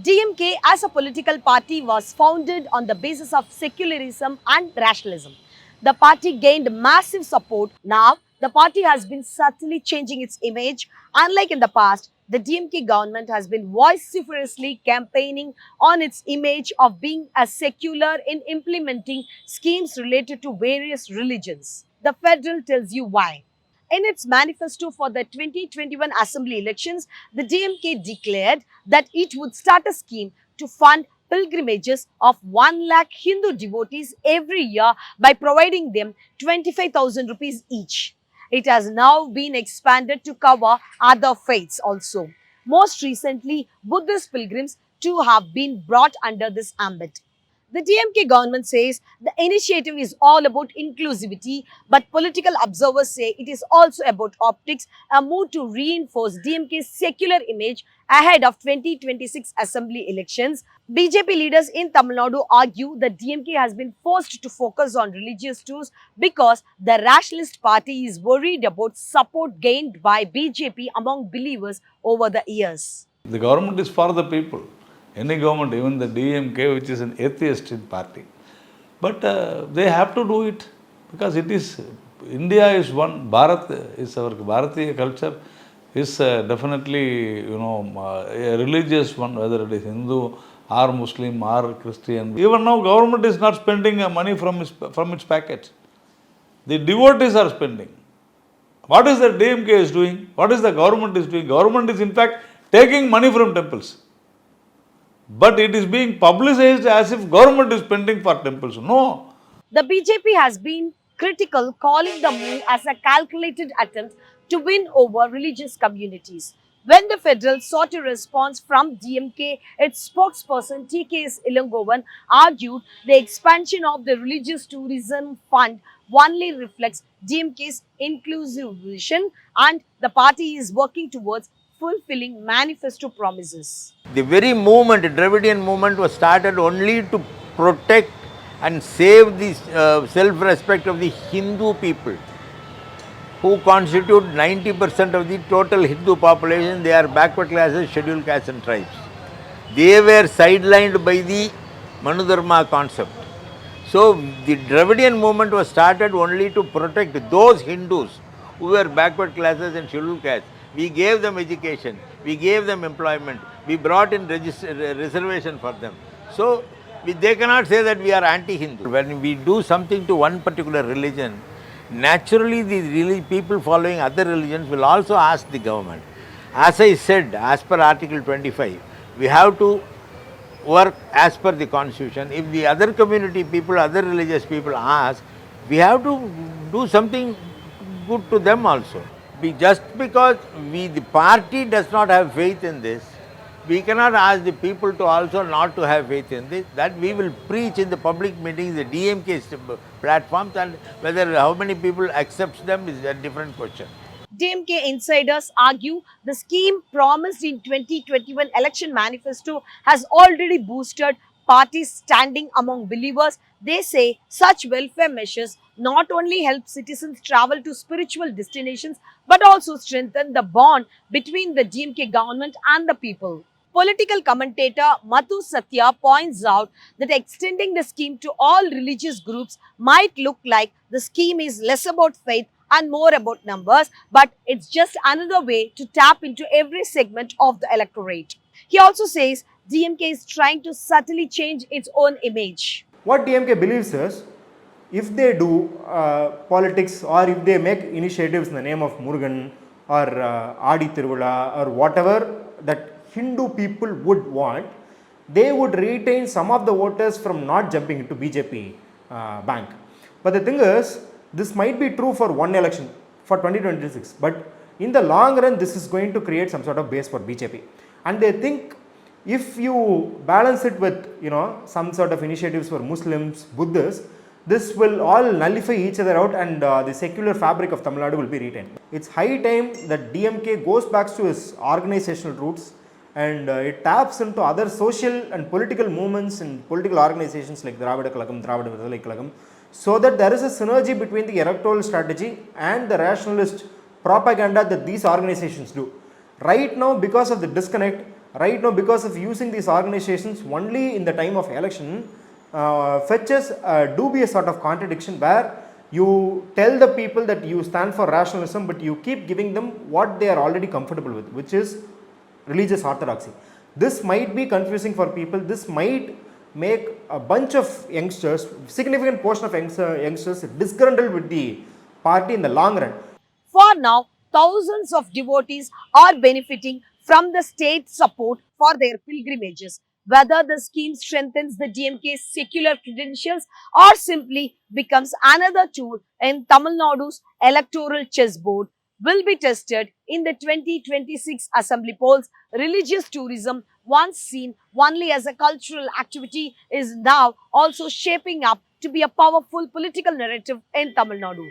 DMK as a political party was founded on the basis of secularism and rationalism. The party gained massive support. Now, the party has been subtly changing its image. Unlike in the past, the DMK government has been vociferously campaigning on its image of being a secular in implementing schemes related to various religions. The Federal tells you why. In its manifesto for the 2021 Assembly elections, the DMK declared that it would start a scheme to fund pilgrimages of 1 lakh Hindu devotees every year by providing them 25,000 rupees each. It has now been expanded to cover other faiths also. Most recently, Buddhist pilgrims too have been brought under this ambit. The DMK government says the initiative is all about inclusivity, but political observers say it is also about optics, a move to reinforce DMK's secular image ahead of 2026 assembly elections. BJP leaders in Tamil Nadu argue that DMK has been forced to focus on religious tours because the rationalist party is worried about support gained by BJP among believers over the years. The government is for the people. Any government, even the DMK, which is an atheistic party. But they have to do it because it is, India is one, Bharat is our Bharatiya culture is definitely, a religious one, whether it is Hindu or Muslim or Christian. Even now, government is not spending money from its packet. The devotees are spending. What is the DMK is doing? What is the government is doing? Government is in fact taking money from temples. But it is being publicized as if government is spending for temples. No. The BJP has been critical, calling the move as a calculated attempt to win over religious communities. When the Federal sought a response from DMK, its spokesperson TKS Ilangovan argued the expansion of the religious tourism fund only reflects DMK's inclusive vision and the party is working towards fulfilling manifesto promises. The very movement, the Dravidian movement, was started only to protect and save the self-respect of the Hindu people, who constitute 90% of the total Hindu population. They are backward classes, scheduled castes and tribes. They were sidelined by the Manu Dharma concept. So the Dravidian movement was started only to protect those Hindus who were backward classes and scheduled castes. We gave them education, we gave them employment, we brought in reservation for them. So they cannot say that we are anti-Hindu. When we do something to one particular religion, naturally the people following other religions will also ask the government. As I said, as per Article 25, we have to work as per the constitution. If the other community people, other religious people ask, we have to do something good to them also. Just because the party does not have faith in this, we cannot ask the people to also not to have faith in this. That we will preach in the public meetings, the DMK platforms, and whether how many people accepts them is a different question. DMK insiders argue the scheme promised in 2021 election manifesto has already boosted parties' standing among believers. They say such welfare measures not only help citizens travel to spiritual destinations but also strengthen the bond between the DMK government and the people. Political commentator Madhu Satya points out that extending the scheme to all religious groups might look like the scheme is less about faith and more about numbers, but it's just another way to tap into every segment of the electorate. He also says DMK is trying to subtly change its own image. What DMK believes is, if they do politics or if they make initiatives in the name of Murugan or Adi Tiruvula or whatever that Hindu people would want, they would retain some of the voters from not jumping into BJP bank. But the thing is, this might be true for one election, for 2026, but in the long run, this is going to create some sort of base for BJP. And they think if you balance it with, some sort of initiatives for Muslims, Buddhists, this will all nullify each other out and the secular fabric of Tamil Nadu will be retained. It's high time that DMK goes back to its organizational roots and it taps into other social and political movements and political organizations like Dravida Kalagam, Dravida Vidhalai Kalagam, so that there is a synergy between the electoral strategy and the rationalist propaganda that these organizations do. Right now, because of the disconnect, right now, because of using these organizations only in the time of election, fetches a dubious sort of contradiction where you tell the people that you stand for rationalism, but you keep giving them what they are already comfortable with, which is religious orthodoxy. This might be confusing for people. This might make a bunch of youngsters, significant portion of youngsters, disgruntled with the party in the long run. For now, thousands of devotees are benefiting from the state support for their pilgrimages. Whether the scheme strengthens the DMK's secular credentials or simply becomes another tool in Tamil Nadu's electoral chessboard will be tested in the 2026 assembly polls. Religious tourism, once seen only as a cultural activity, is now also shaping up to be a powerful political narrative in Tamil Nadu.